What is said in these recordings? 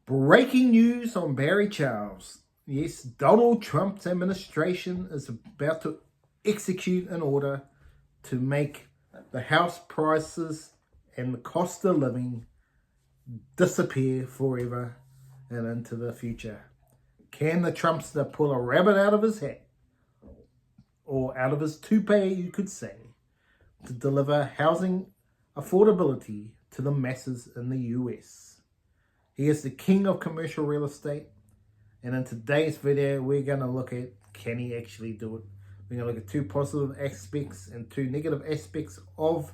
Breaking news on Barry Charles. Yes, Donald Trump's administration is about to execute an order to make the house prices and the cost of living disappear forever and into the future. Can the Trumpster pull a rabbit out of his hat, or out of his toupee, you could say, to deliver housing affordability to the masses in the US? He is the king of commercial real estate. And in today's video, we're going to look at, can he actually do it? We're going to look at two positive aspects and two negative aspects of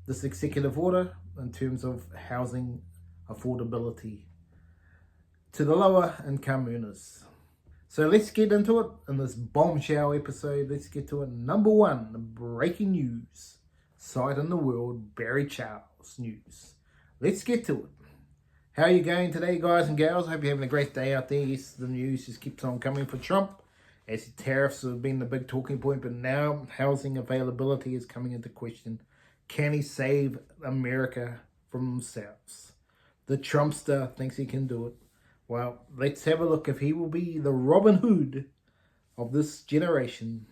this executive order in terms of housing affordability to the lower income earners. So let's get into it in this bombshell episode. Let's get to it. Number one, breaking news. Site in the world, Barry Charles news. Let's get to it. How are you going today, guys and gals? I hope you're having a great day out there. Yes, the news just keeps on coming for Trump, as tariffs have been the big talking point, but now housing availability is coming into question. Can he save America from themselves? The Trumpster thinks he can do it. Well, let's have a look if he will be the Robin Hood of this generation.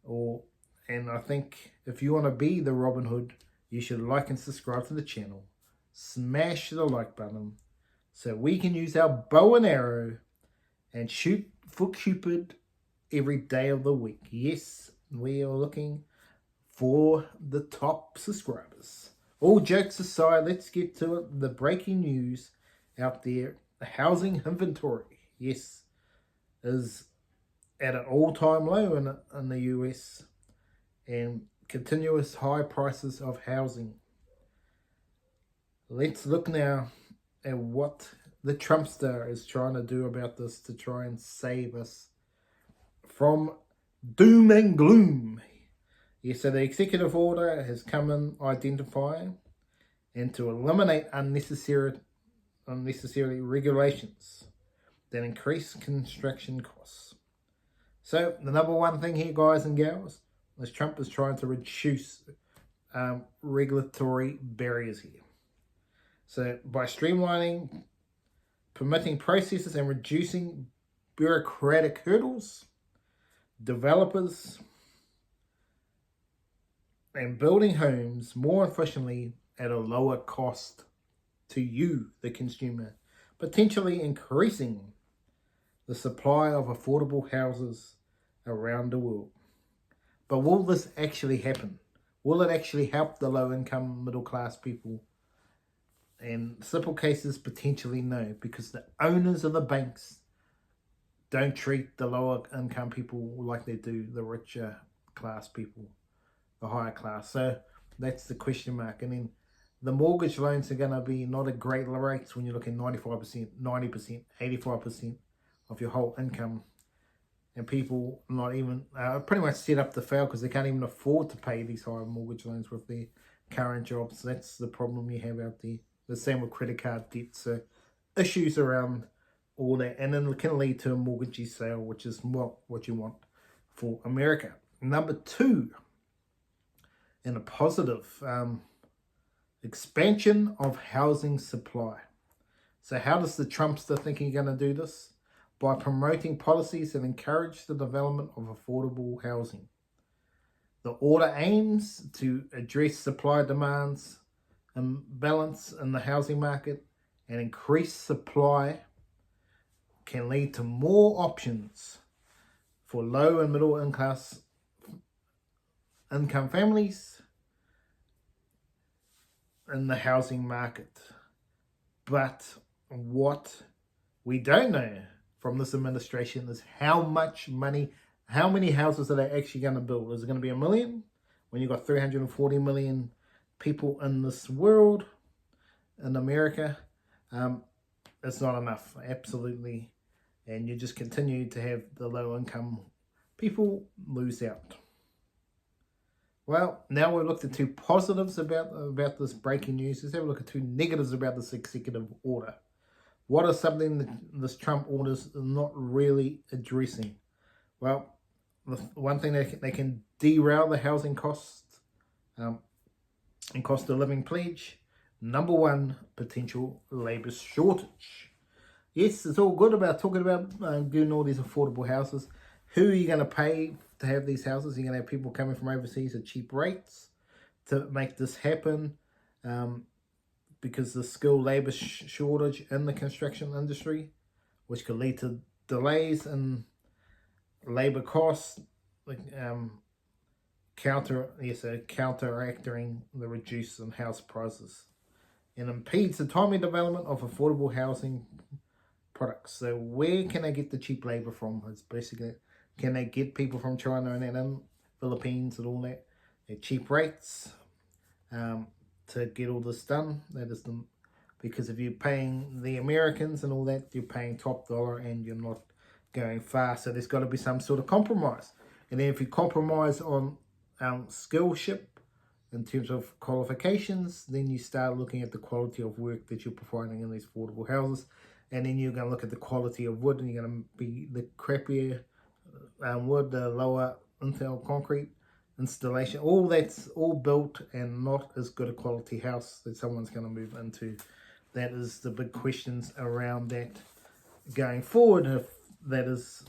And I think if you want to be the Robin Hood, you should like and subscribe to the channel. Smash the like button so we can use our bow and arrow and shoot for Cupid every day of the week. Yes, we are looking for the top subscribers. All jokes aside, let's get to it. The breaking news out there, the housing inventory, yes, is at an all-time low in the US, and continuous high prices of housing. Let's look now at what the Trumpster is trying to do about this to try and save us from doom and gloom. Yeah, so the executive order has come in identifying and to eliminate unnecessary regulations that increase construction costs. So the number one thing here, guys and gals, is Trump is trying to reduce regulatory barriers here. So by streamlining permitting processes and reducing bureaucratic hurdles, developers and building homes more efficiently at a lower cost to you, the consumer, potentially increasing the supply of affordable houses around the world. But will this actually happen? Will it actually help the low-income, middle-class people? In simple cases, potentially no, because the owners of the banks don't treat the lower income people like they do the richer class people, the higher class. So that's the question mark. And then the mortgage loans are going to be not at great rates when you're looking 95%, 90%, 85% of your whole income. And people not even pretty much set up to fail because they can't even afford to pay these high mortgage loans with their current jobs. That's the problem you have out there. The same with credit card debt. So issues around all that, and then it can lead to a mortgagee sale, which is what you want for America. Number two, in a positive, expansion of housing supply. So how does the Trumpster think he's going to do this? By promoting policies that encourage the development of affordable housing. The order aims to address supply demands imbalance in the housing market, and increased supply can lead to more options for low and middle income families in the housing market. But what we don't know from this administration is how much money, how many houses are they actually going to build? Is it going to be 1 million when you've got 340 million people in this world, in America? It's not enough, absolutely. And you just continue to have the low income people lose out. Well, now we've looked at two positives about this breaking news. Let's have a look at two negatives about this executive order. What is something that this Trump order is not really addressing? Well, the one thing, they can derail the housing costs and cost of living pledge. Number one, potential labor shortage. Yes, it's all good about talking about doing all these affordable houses. Who are you going to pay to have these houses? You're going to have people coming from overseas at cheap rates to make this happen, um, because the skilled labour shortage in the construction industry, which could lead to delays in labour costs, like counteracting the reduce in house prices, and impedes the timely development of affordable housing products. So where can they get the cheap labor from? It's basically, can they get people from China and then Philippines and all that at cheap rates, to get all this done? That is the, because if you're paying the Americans and all that, you're paying top dollar and you're not going fast. So there's got to be some sort of compromise. And then if you compromise on skillship in terms of qualifications, then you start looking at the quality of work that you're providing in these affordable houses. And then you're going to look at the quality of wood, and you're going to be the crappier wood, the lower infill concrete installation. All that's all built and not as good a quality house that someone's going to move into. That is the big questions around that going forward, if that is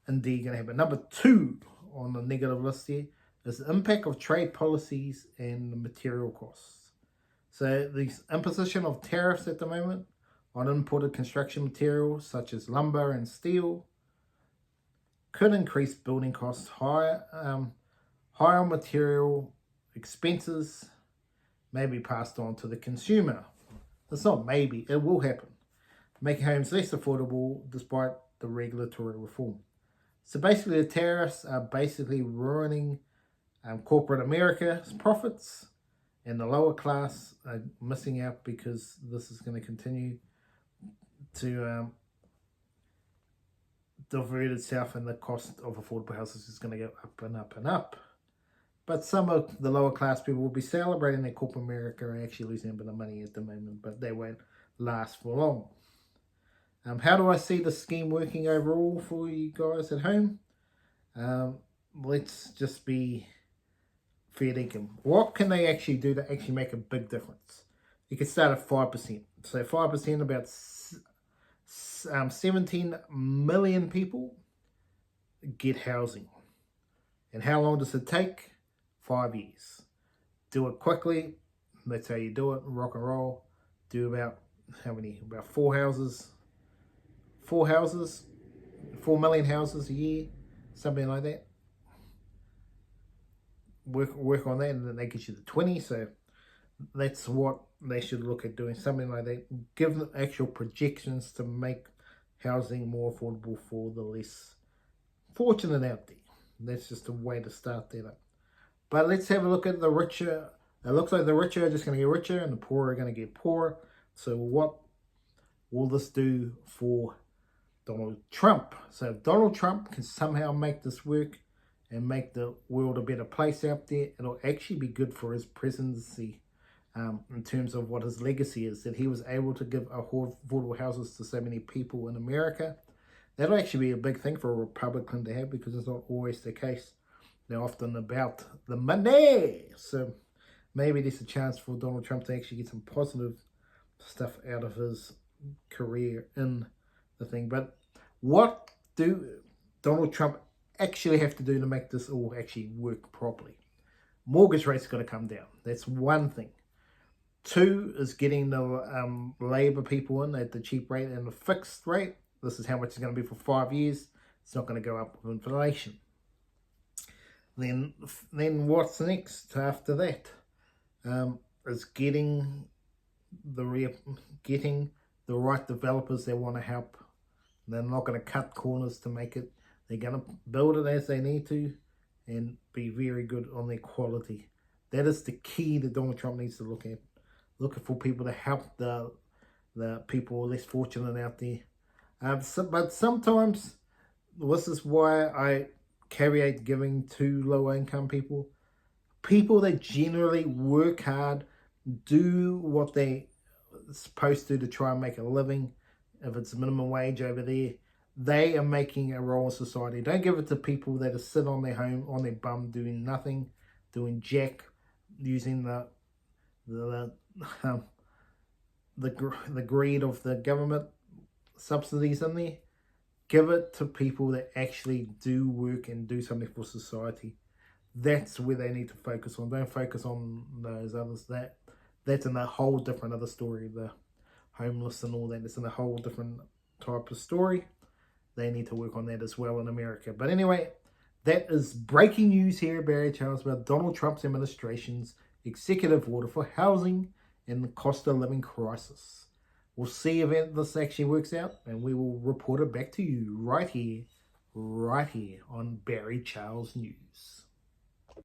indeed going to happen. Number 2 on the negative list here is the impact of trade policies and the material costs. So the imposition of tariffs at the moment on imported construction materials such as lumber and steel could increase building costs. Higher material expenses may be passed on to the consumer. It's not maybe, it will happen, making homes less affordable despite the regulatory reform. So basically the tariffs are basically ruining corporate America's profits, and the lower class are missing out because this is going to continue to divert itself, and the cost of affordable houses is going to go up and up and up. But some of the lower class people will be celebrating that corporate America are actually losing a bit of money at the moment, but they won't last for long. How do I see the scheme working overall for you guys at home? Let's just be fair income. What can they actually do to actually make a big difference? You can start at 5%. So 5%, about 17 million people get housing. And how long does it take? 5 years. Do it quickly. That's how you do it. Rock and roll. Do about, how many? About 4 houses. 4 million houses a year. Something like that. Work on that, and then they get you to 20. So that's what they should look at doing, something like that. Give them actual projections to make housing more affordable for the less fortunate out there. That's just a way to start that up. But let's have a look at the richer. It looks like the richer are just going to get richer and the poorer are going to get poorer. So what will this do for Donald Trump? So if Donald Trump can somehow make this work and make the world a better place out there, it'll actually be good for his presidency, in terms of what his legacy is, that he was able to give affordable houses to so many people in America. That'll actually be a big thing for a Republican to have, because it's not always the case. They're often about the money. So maybe there's a chance for Donald Trump to actually get some positive stuff out of his career in the thing. But what do Donald Trump actually have to do to make this all actually work properly? Mortgage rates got to come down. That's one thing. 2 is getting the labor people in at the cheap rate and the fixed rate. This is how much it's going to be for 5 years. It's not going to go up with inflation. Then what's next after that? Is getting the right developers that want to help. They're not going to cut corners to make it. They're going to build it as they need to and be very good on their quality. That is the key that Donald Trump needs to look at. Looking for people to help the people less fortunate out there. But sometimes, this is why I caveat giving to low income people. People that generally work hard, do what they're supposed to try and make a living. If it's minimum wage over there, they are making a role in society. Don't give it to people that are sitting on their home, on their bum, doing nothing, doing jack, using the greed of the government subsidies in there, give it to people that actually do work and do something for society. That's where they need to focus on. Don't focus on those others. That's in a whole different other story. The homeless and all that. It's in a whole different type of story. They need to work on that as well in America. But anyway, that is breaking news here at Barry Charles about Donald Trump's administration's executive order for housing and the cost of living crisis. We'll see if this actually works out, and we will report it back to you right here on Barry Charles News.